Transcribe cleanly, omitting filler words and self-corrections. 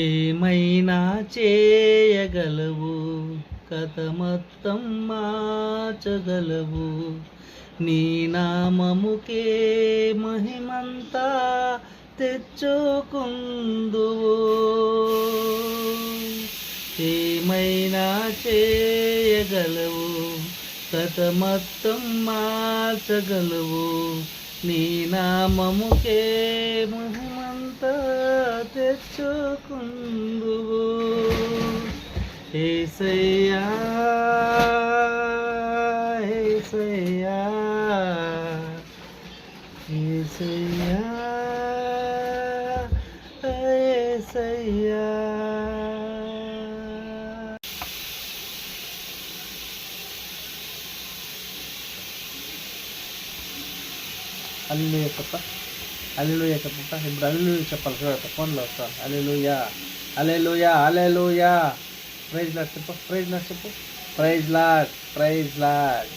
ఏమైనా చేయగలవు, కథ మొత్తం మార్చగలవు. నీ నామముకే మహిమంతా తెచ్చుకుందువు. ఏమైనా చేయగలవు, కథ మొత్తం మార్చగలవు. నీ నామముకే మహిమంతా తెచ్చుకుందువు. యేసయ్యా యేసయ్యా యేసయ్యా యేసయ్యా. హల్లెలూయా చెప్ప, హల్లెలూయా చెప్ప. ఇప్పుడు హల్లెలూయా చెప్పాలి చూడ ఫోన్లో వస్తాను. హల్లెలూయా హల్లెలూయా హల్లెలూయా. ప్రైజ్ లార్డ్ చెప్పు, ప్రైజ్ లార్డ్ చెప్పు, ప్రైజ్ లార్డ్ ప్రైజ్ లార్డ్.